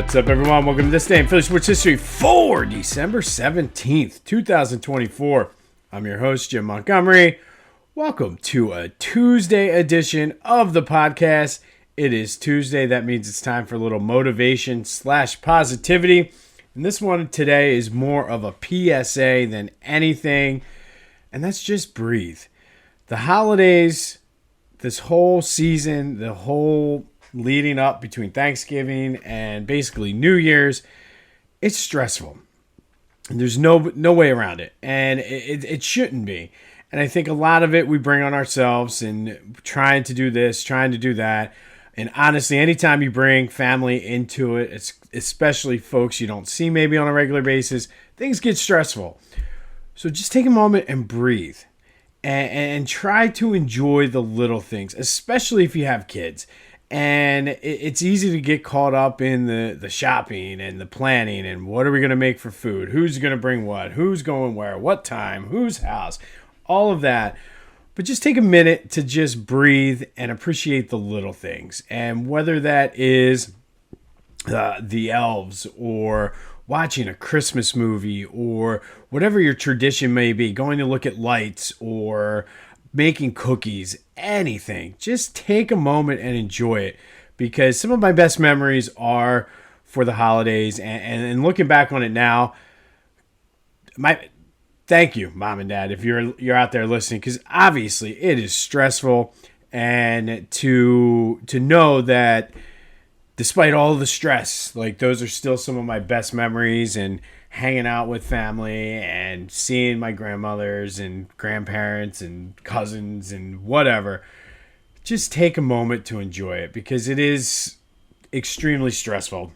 What's up, everyone? Welcome to This Day in Philly Sports History for December 17th, 2024. I'm your host, Jim Montgomery. Welcome to a Tuesday edition of the podcast. It is Tuesday. That means it's time for a little motivation / positivity. And this one today is more of a PSA than anything. And that's just breathe. The holidays, this whole season, the whole leading up between Thanksgiving and basically New Year's, it's stressful. There's no way around it, and it shouldn't be. And I think a lot of it we bring on ourselves and trying to do this, trying to do that. And honestly, anytime you bring family into it, it's especially folks you don't see maybe on a regular basis, things get stressful. So just take a moment and breathe and try to enjoy the little things, especially if you have kids. And it's easy to get caught up in the shopping and the planning and what are we going to make for food? Who's going to bring what? Who's going where? What time? Whose house? All of that. But just take a minute to just breathe and appreciate the little things. And whether that is the elves or watching a Christmas movie or whatever your tradition may be, going to look at lights or making cookies, anything. Just take a moment and enjoy it, because some of my best memories are for the holidays. And looking back on it now, thank you, Mom and Dad, if you're out there listening, because obviously it is stressful. And to know that despite all the stress, like those are still some of my best memories, and hanging out with family and seeing my grandmothers and grandparents and cousins and whatever. Just take a moment to enjoy it, because it is extremely stressful.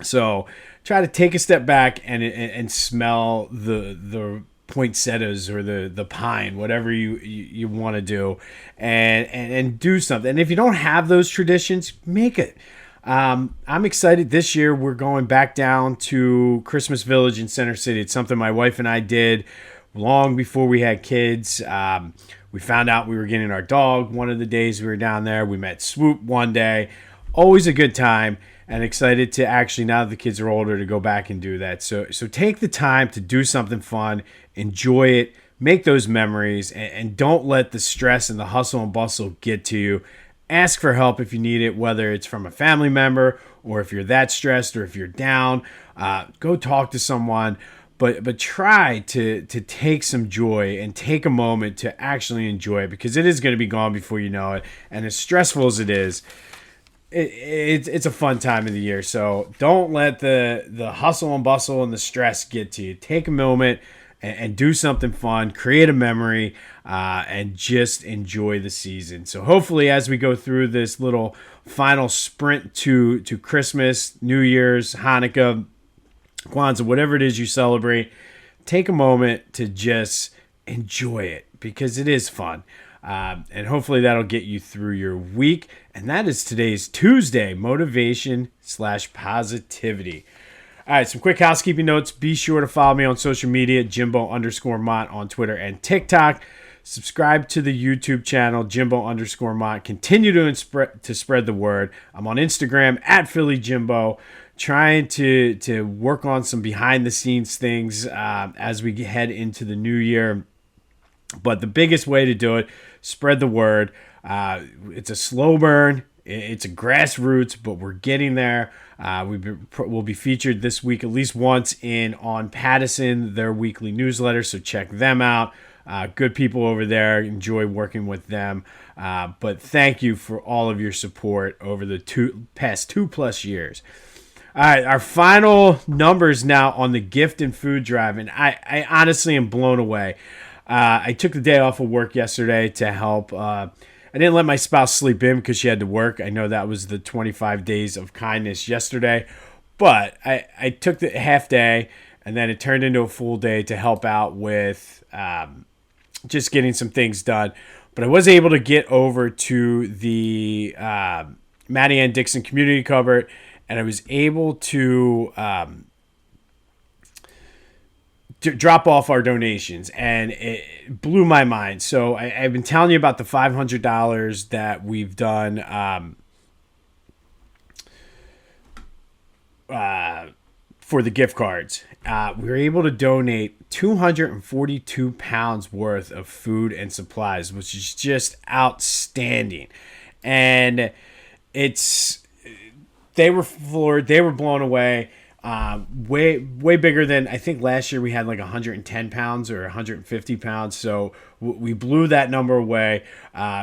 So try to take a step back and smell the poinsettias or the pine, whatever you want to do, and do something. And if you don't have those traditions, make it. I'm excited. This year we're going back down to Christmas Village in Center City. It's something my wife and I did long before we had kids. We found out we were getting our dog one of the days we were down there. We met Swoop one day. Always a good time, and excited to actually, now that the kids are older, to go back and do that. So take the time to do something fun, enjoy it, make those memories, and don't let the stress and the hustle and bustle get to you. Ask for help if you need it, whether it's from a family member or if you're that stressed or if you're down. Go talk to someone, but try to take some joy and take a moment to actually enjoy it, because it is going to be gone before you know it. And as stressful as it is, it's a fun time of the year. So don't let the hustle and bustle and the stress get to you. Take a moment and do something fun, create a memory, and just enjoy the season. So hopefully, as we go through this little final sprint to Christmas, New Year's, Hanukkah, Kwanzaa, whatever it is you celebrate, take a moment to just enjoy it, because it is fun. And hopefully that'll get you through your week. And that is today's Tuesday motivation / positivity. All right, some quick housekeeping notes. Be sure to follow me on social media, Jimbo_Mont on Twitter and TikTok. Subscribe to the YouTube channel, Jimbo_Mont. Continue to spread the word. I'm on Instagram at PhillyJimbo, trying to work on some behind-the-scenes things as we head into the new year. But the biggest way to do it, spread the word. It's a slow burn. It's a grassroots, but we're getting there. We'll be featured this week at least once on Pattison, their weekly newsletter, so check them out. Good people over there. Enjoy working with them. But thank you for all of your support over the past 2+ years. All right, our final numbers now on the gift and food drive, and I honestly am blown away. I took the day off of work yesterday to help. I didn't let my spouse sleep in because she had to work. I know that was the 25 days of kindness yesterday. But I took the half day, and then it turned into a full day to help out with just getting some things done. But I was able to get over to the Matty Ann Dixon Community Cupboard, and I was able to drop off our donations, and it blew my mind. So I've been telling you about the $500 that we've done for the gift cards. We were able to donate 242 pounds worth of food and supplies, which is just outstanding. And they were floored. They were blown away. Way bigger than, I think last year we had like 110 pounds or 150 pounds. So we blew that number away.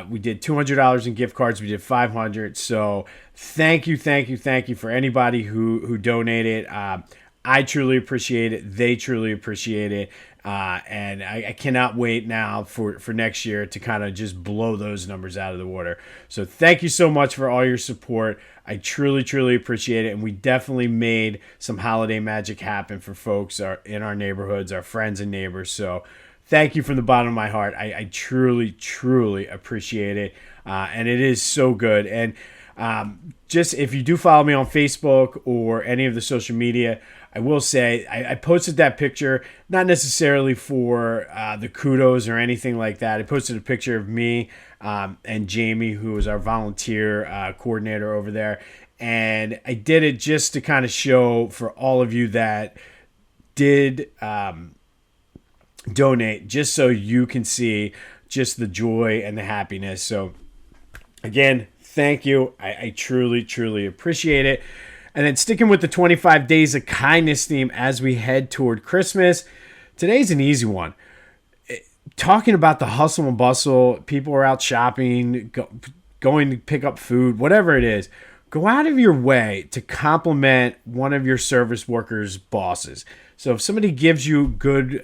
We did $200 in gift cards. We did 500. So thank you for anybody who donated. I truly appreciate it. They truly appreciate it. And I cannot wait now for next year to kind of just blow those numbers out of the water. So thank you so much for all your support. I truly appreciate it. And we definitely made some holiday magic happen for folks in our neighborhoods, our friends and neighbors. So thank you from the bottom of my heart. I truly appreciate it. And it is so good. And just if you do follow me on Facebook or any of the social media, I will say I posted that picture, not necessarily for the kudos or anything like that. I posted a picture of me and Jamie, who is our volunteer coordinator over there. And I did it just to kind of show for all of you that did donate, just so you can see just the joy and the happiness. So again, thank you. I truly appreciate it. And then sticking with the 25 Days of Kindness theme as we head toward Christmas, today's an easy one. Talking about the hustle and bustle, people are out shopping, going to pick up food, whatever it is. Go out of your way to compliment one of your service workers' bosses. So if somebody gives you good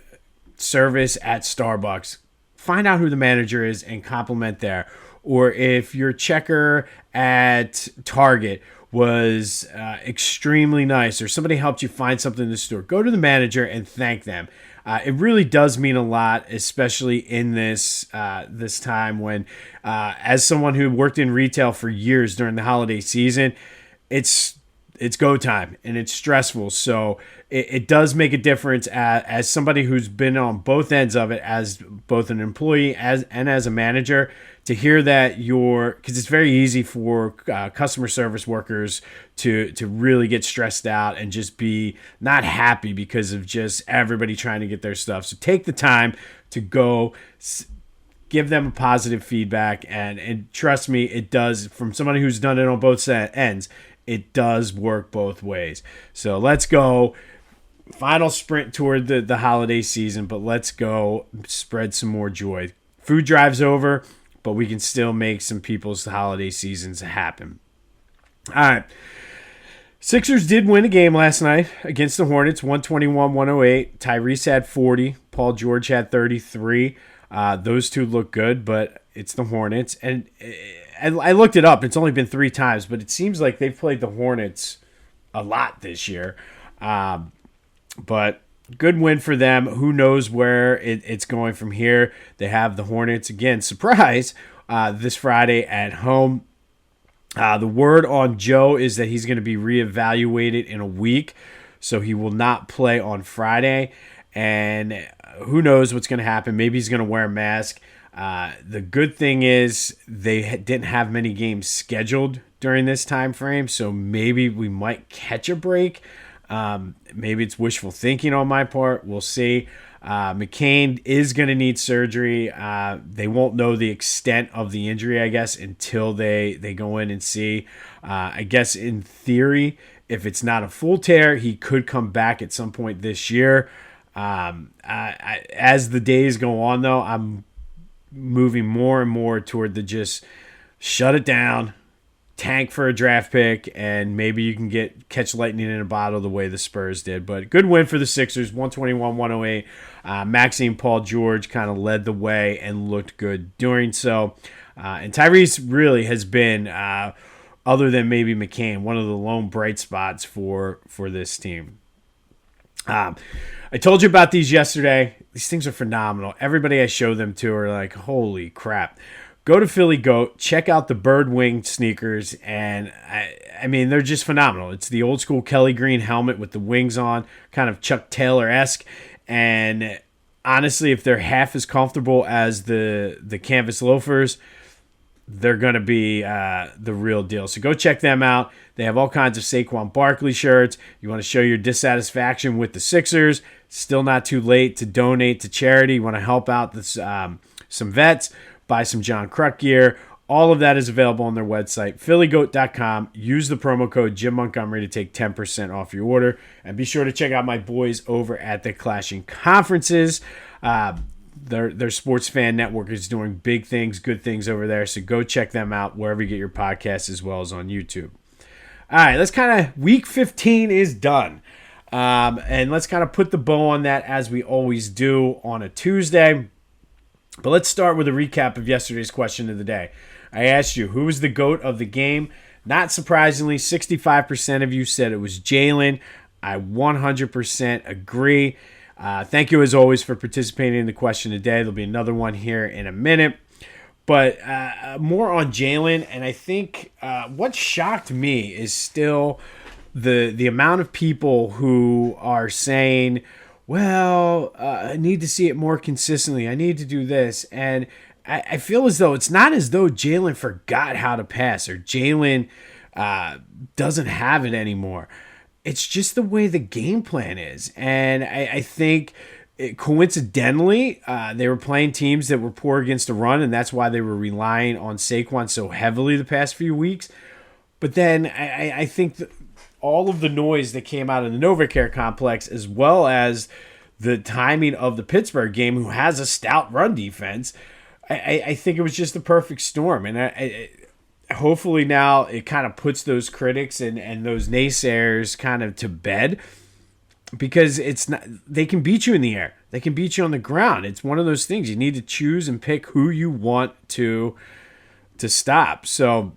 service at Starbucks, find out who the manager is and compliment there. Or if your checker at Target was extremely nice, or somebody helped you find something in the store, go to the manager and thank them. It really does mean a lot, especially in this time when, as someone who worked in retail for years during the holiday season, it's go time and it's stressful. So it does make a difference as somebody who's been on both ends of it, as both an employee and as a manager, to hear that because it's very easy for customer service workers to really get stressed out and just be not happy because of just everybody trying to get their stuff. So take the time to go give them a positive feedback, and trust me, it does. From somebody who's done it on both ends, it does work both ways. So let's go. Final sprint toward the holiday season, but let's go spread some more joy. Food drive's over, but we can still make some people's holiday seasons happen. All right. Sixers did win a game last night against the Hornets, 121-108. Tyrese had 40. Paul George had 33. Those two look good, but it's the Hornets. And I looked it up. It's only been 3 times, but it seems like they've played the Hornets a lot this year. But good win for them. Who knows where it's going from here. They have the Hornets, again, surprise, this Friday at home. The word on Joe is that he's going to be reevaluated in a week, so he will not play on Friday. And who knows what's going to happen. Maybe he's going to wear a mask. The good thing is they didn't have many games scheduled during this time frame, so maybe we might catch a break. Maybe it's wishful thinking on my part. We'll see. McCain is going to need surgery. They won't know the extent of the injury, I guess, until they go in and see. I guess in theory, if it's not a full tear, he could come back at some point this year. As the days go on, though, I'm moving more and more toward the just shut it down, tank for a draft pick, and maybe you can catch lightning in a bottle the way the Spurs did. But good win for the Sixers, 121-108. Maxime Paul George kind of led the way and looked good doing so. And Tyrese really has been, other than maybe McCain, one of the lone bright spots for this team. I told you about these yesterday. These things are phenomenal. Everybody I show them to are like, holy crap. Go to Philly Goat, check out the bird wing sneakers, and I mean, they're just phenomenal. It's the old school Kelly Green helmet with the wings on, kind of Chuck Taylor-esque, and honestly, if they're half as comfortable as the canvas loafers, they're going to be the real deal. So go check them out. They have all kinds of Saquon Barkley shirts. You want to show your dissatisfaction with the Sixers, still not too late to donate to charity. You want to help out this, some vets, buy some John Kruk gear. All of that is available on their website, phillygoat.com. Use the promo code Jim Montgomery to take 10% off your order. And be sure to check out my boys over at the Clashing Conferences. Their sports fan network is doing big things, good things over there. So go check them out wherever you get your podcasts, as well as on YouTube. All right, let's week 15 is done. And let's kind of put the bow on that as we always do on a Tuesday. But let's start with a recap of yesterday's question of the day. I asked you, who was the GOAT of the game? Not surprisingly, 65% of you said it was Jalen. I 100% agree. Thank you, as always, for participating in the question today. There'll be another one here in a minute. But more on Jalen, and I think what shocked me is still the amount of people who are saying, well, I need to see it more consistently. I need to do this. And I feel as though it's not as though Jalen forgot how to pass or Jalen doesn't have it anymore. It's just the way the game plan is. And I think coincidentally, they were playing teams that were poor against the run, and that's why they were relying on Saquon so heavily the past few weeks. But then I think that all of the noise that came out of the NovaCare complex, as well as the timing of the Pittsburgh game, who has a stout run defense, I think it was just the perfect storm. And hopefully now it kind of puts those critics and those naysayers kind of to bed, because it's not, they can beat you in the air. They can beat you on the ground. It's one of those things. You need to choose and pick who you want to stop. So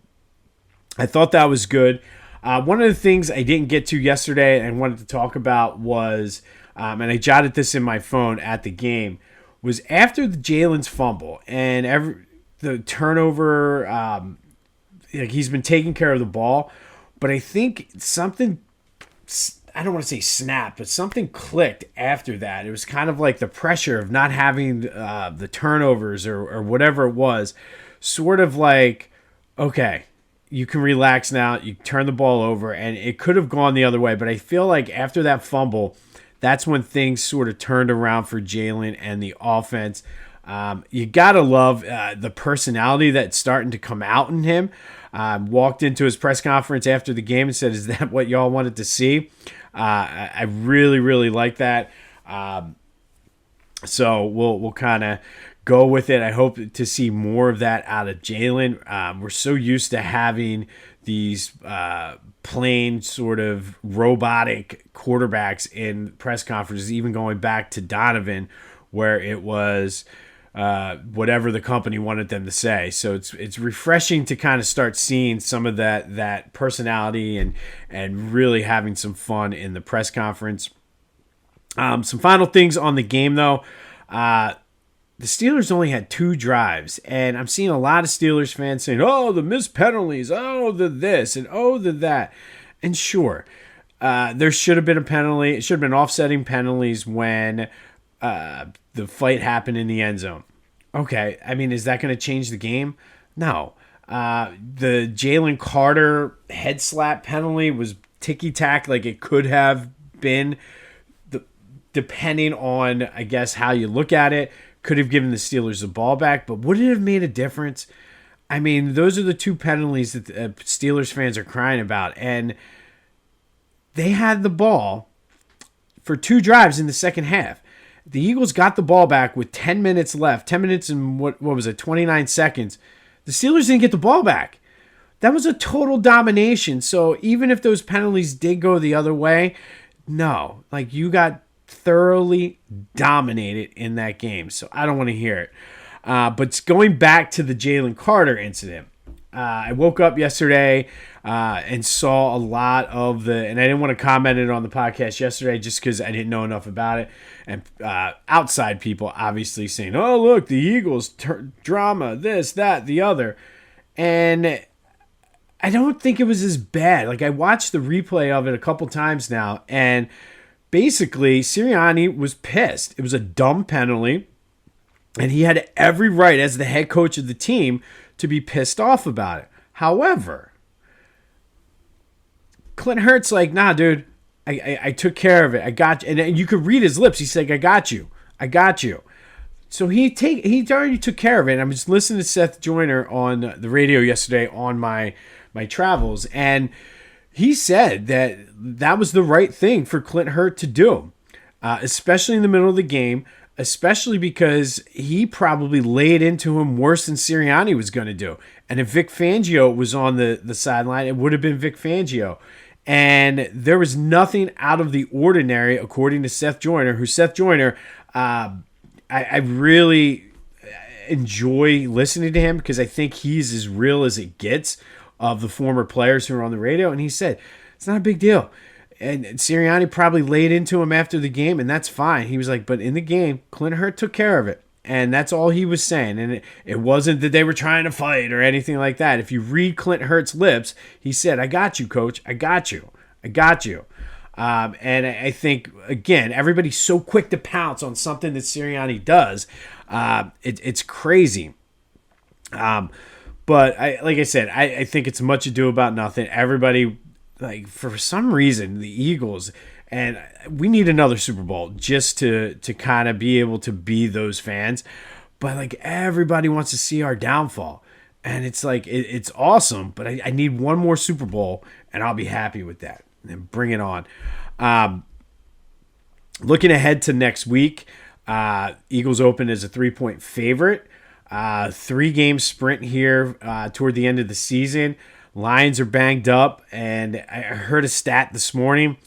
I thought that was good. One of the things I didn't get to yesterday and wanted to talk about was, and I jotted this in my phone at the game, was after the Jalen's fumble and the turnover, he's been taking care of the ball, but I think something, I don't want to say snap, but something clicked after that. It was kind of like the pressure of not having the turnovers or whatever it was, sort of like, okay, you can relax now. You turn the ball over, and it could have gone the other way. But I feel like after that fumble, that's when things sort of turned around for Jalen and the offense. You got to love the personality that's starting to come out in him. Walked into his press conference after the game and said, "Is that what y'all wanted to see?" I really, really like that. So we'll kind of go with it. I hope to see more of that out of Jalen. We're so used to having these plain sort of robotic quarterbacks in press conferences, even going back to Donovan, where it was whatever the company wanted them to say. So it's refreshing to kind of start seeing some of that personality and really having some fun in the press conference. Some final things on the game, though. The Steelers only had 2 drives, and I'm seeing a lot of Steelers fans saying, oh, the missed penalties, oh, the this, and oh, the that. And sure, there should have been a penalty. It should have been offsetting penalties when the fight happened in the end zone. Okay, I mean, is that going to change the game? No. The Jalen Carter head slap penalty was ticky-tack like it could have been, depending on, I guess, how you look at it. Could have given the Steelers the ball back, but would it have made a difference? I mean, those are the 2 penalties that the Steelers fans are crying about, and they had the ball for 2 drives in the second half. The Eagles got the ball back with 10 minutes left, 10 minutes and what was it, 29 seconds. The Steelers didn't get the ball back. That was a total domination. So even if those penalties did go the other way, no, like you got thoroughly dominated in that game. So I don't want to hear it. But going back to the Jalen Carter incident, I woke up yesterday and saw a lot of and I didn't want to comment it on the podcast yesterday just because I didn't know enough about it. And outside people obviously saying, oh, look, the Eagles, drama, this, that, the other. And I don't think it was as bad. Like, I watched the replay of it a couple times now, and basically, Sirianni was pissed. It was a dumb penalty, and he had every right as the head coach of the team to be pissed off about it. However, Clint Hurt's like, nah, dude, I took care of it. I got you. And you could read his lips. He's like, I got you. I got you. So he already took care of it. And I was listening to Seth Joyner on the radio yesterday on my travels, and he said that was the right thing for Clint Hurt to do, especially in the middle of the game, especially because he probably laid into him worse than Sirianni was going to do. And if Vic Fangio was on the sideline, it would have been Vic Fangio. And there was nothing out of the ordinary, according to Seth Joyner, I really enjoy listening to him because I think he's as real as it gets of the former players who are on the radio. And he said, it's not a big deal. And Sirianni probably laid into him after the game, and that's fine. He was like, but in the game, Clint Hurt took care of it. And that's all he was saying. And it wasn't that they were trying to fight or anything like that. If you read Clint Hurt's lips, he said, I got you, coach. I got you. I got you. And I think, again, everybody's so quick to pounce on something that Sirianni does. It's crazy. But like I said, I think it's much ado about nothing. Everybody, like, for some reason, the Eagles, and we need another Super Bowl just to kind of be able to be those fans. But, like, everybody wants to see our downfall. And it's like, it's awesome, but I need one more Super Bowl, and I'll be happy with that. And bring it on. Looking ahead to next week, Eagles open as a 3-point favorite. 3-game sprint here toward the end of the season. Lions are banged up, and I heard a stat this morning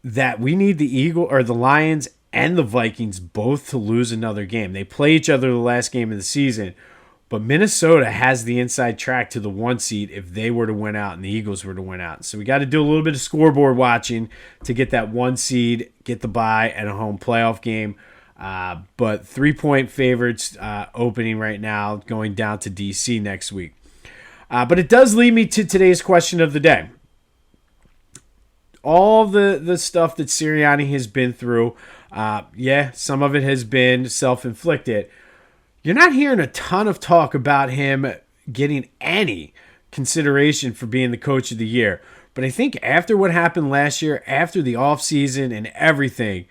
that we need the Lions and the Vikings both to lose another game. They play each other the last game of the season, but Minnesota has the inside track to the 1 seed if they were to win out and the Eagles were to win out. So we got to do a little bit of scoreboard watching to get that 1 seed, get the bye, and a home playoff game. But 3-point favorites opening right now, going down to D.C. next week. But it does lead me to today's question of the day. All the stuff that Sirianni has been through, some of it has been self-inflicted. You're not hearing a ton of talk about him getting any consideration for being the coach of the year. But I think after what happened last year, after the offseason and everything,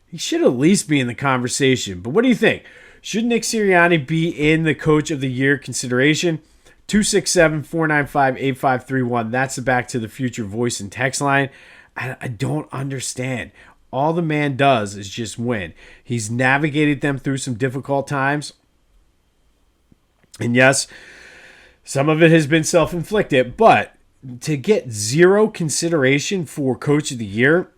he should at least be in the conversation. But what do you think? Should Nick Sirianni be in the coach of the year consideration? 267-495-8531. That's the Back to the Future voice and text line. I don't understand. All the man does is just win. He's navigated them through some difficult times. And yes, some of it has been self-inflicted, but to get zero consideration for Coach of the Year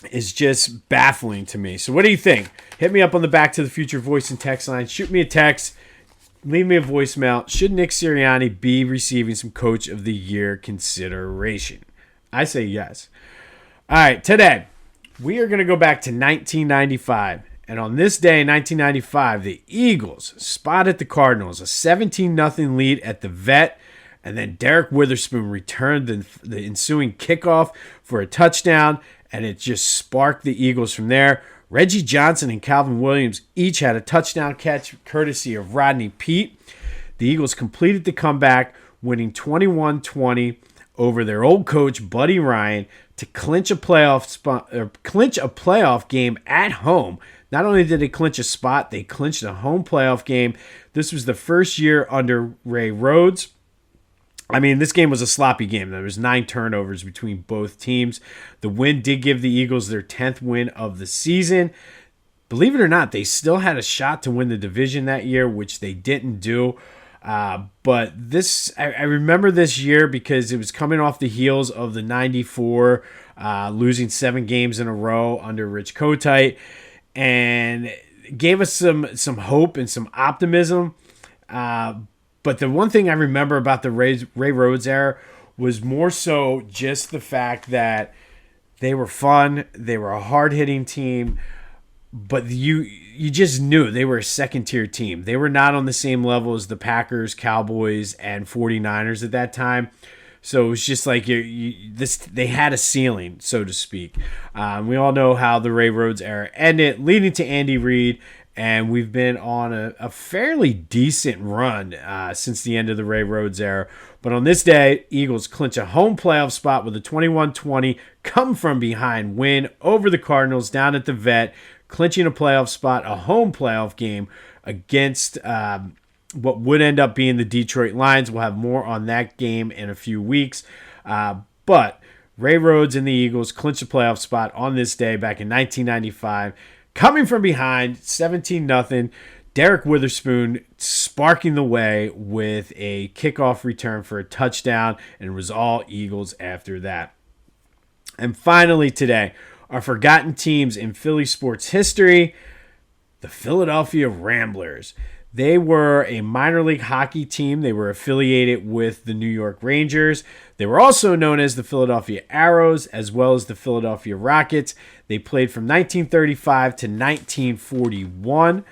is just baffling to me. So what do you think? Hit me up on the Back to the Future voice and text line. Shoot me a text. Leave me a voicemail. Should Nick Sirianni be receiving some Coach of the Year consideration? I say yes. All right, today we are going to go back to 1995. And on this day in 1995, the Eagles spotted the Cardinals, a 17-0 lead at the Vet. And then Derek Witherspoon returned the ensuing kickoff for a touchdown. And it just sparked the Eagles from there. Reggie Johnson and Calvin Williams each had a touchdown catch courtesy of Rodney Peete. The Eagles completed the comeback, winning 21-20 over their old coach, Buddy Ryan, to clinch a playoff game at home. Not only did they clinch a spot, they clinched a home playoff game. This was the first year under Ray Rhodes. I mean, this game was a sloppy game. There was 9 turnovers between both teams. The win did give the Eagles their 10th win of the season. Believe it or not, they still had a shot to win the division that year, which they didn't do. But this, I remember this year because it was coming off the heels of the 94, losing 7 games in a row under Rich Kotite, and gave us some hope and some optimism. But the one thing I remember about the Ray Rhodes era was more so just the fact that they were fun, they were a hard-hitting team, but you just knew they were a second-tier team. They were not on the same level as the Packers, Cowboys, and 49ers at that time. So it was just like they had a ceiling, so to speak. We all know how the Ray Rhodes era ended, leading to Andy Reid And we've been on a fairly decent run since the end of the Ray Rhodes era. But on this day, Eagles clinch a home playoff spot with a 21-20 come from behind win over the Cardinals down at the Vet, clinching a playoff spot, a home playoff game against what would end up being the Detroit Lions. We'll have more on that game in a few weeks. But Ray Rhodes and the Eagles clinched a playoff spot on this day back in 1995. Coming from behind, 17-0, Derek Witherspoon sparking the way with a kickoff return for a touchdown, and it was all Eagles after that. And finally today, our forgotten teams in Philly sports history, the Philadelphia Ramblers. They were a minor league hockey team. They were affiliated with the New York Rangers. They were also known as the Philadelphia Arrows, as well as the Philadelphia Rockets. They played from 1935 to 1941.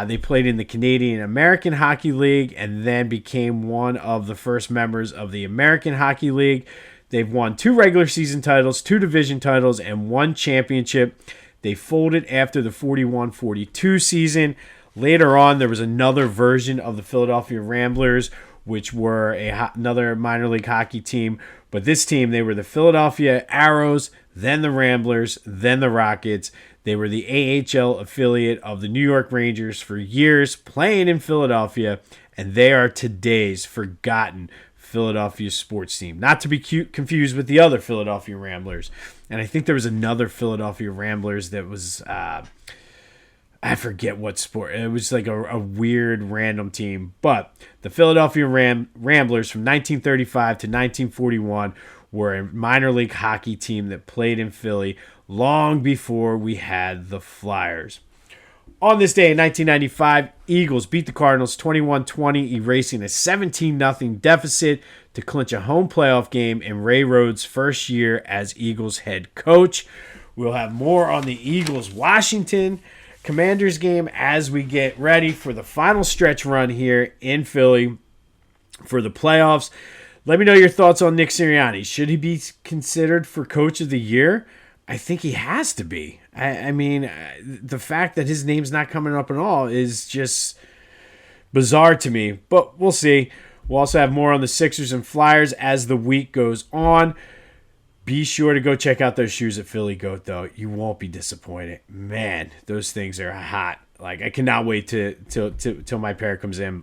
They played in the Canadian American Hockey League and then became one of the first members of the American Hockey League. They've won 2 regular season titles, 2 division titles, and 1 championship. They folded after the 41-42 season. Later on, there was another version of the Philadelphia Ramblers, which were another minor league hockey team. But this team, they were the Philadelphia Arrows, then the Ramblers, then the Rockets. They were the AHL affiliate of the New York Rangers for years, playing in Philadelphia, and they are today's forgotten Philadelphia sports team. Not to be confused with the other Philadelphia Ramblers. And I think there was another Philadelphia Ramblers that was... I forget what sport. It was like a weird random team. But the Philadelphia Ramblers from 1935 to 1941 were a minor league hockey team that played in Philly long before we had the Flyers. On this day in 1995, Eagles beat the Cardinals 21-20, erasing a 17-0 deficit to clinch a home playoff game in Ray Rhodes' first year as Eagles head coach. We'll have more on the Eagles-Washington Commanders game as we get ready for the final stretch run here in Philly for the playoffs. Let me know your thoughts on Nick Sirianni. Should he be considered for Coach of the Year? I think he has to be. I mean, the fact that his name's not coming up at all is just bizarre to me. But we'll see. We'll also have more on the Sixers and Flyers as the week goes on. Be sure to go check out those shoes at Philly Goat, though. You won't be disappointed. Man, those things are hot. Like, I cannot wait till my pair comes in.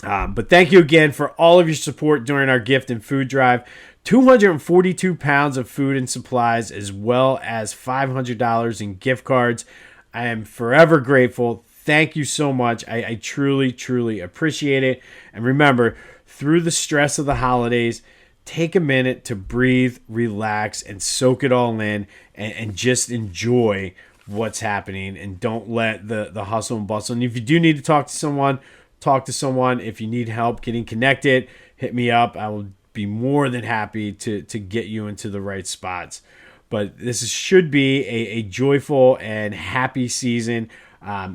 But thank you again for all of your support during our gift and food drive. 242 pounds of food and supplies, as well as $500 in gift cards. I am forever grateful. Thank you so much. I truly, truly appreciate it. And remember, through the stress of the holidays, take a minute to breathe, relax, and soak it all in and just enjoy what's happening. And don't let the hustle and bustle. And if you do need to talk to someone, talk to someone. If you need help getting connected, hit me up. I will be more than happy to get you into the right spots. But this should be a joyful and happy season.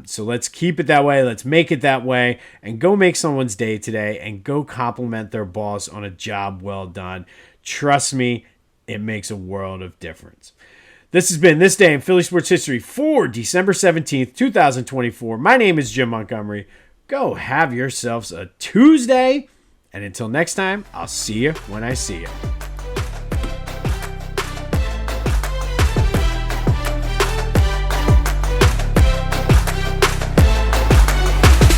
So let's keep it that way. Let's make it that way and go make someone's day today and go compliment their boss on a job well done. Trust me, it makes a world of difference. This has been This Day in Philly Sports History for December 17th, 2024. My name is Jim Montgomery. Go have yourselves a Tuesday. And until next time, I'll see you when I see you.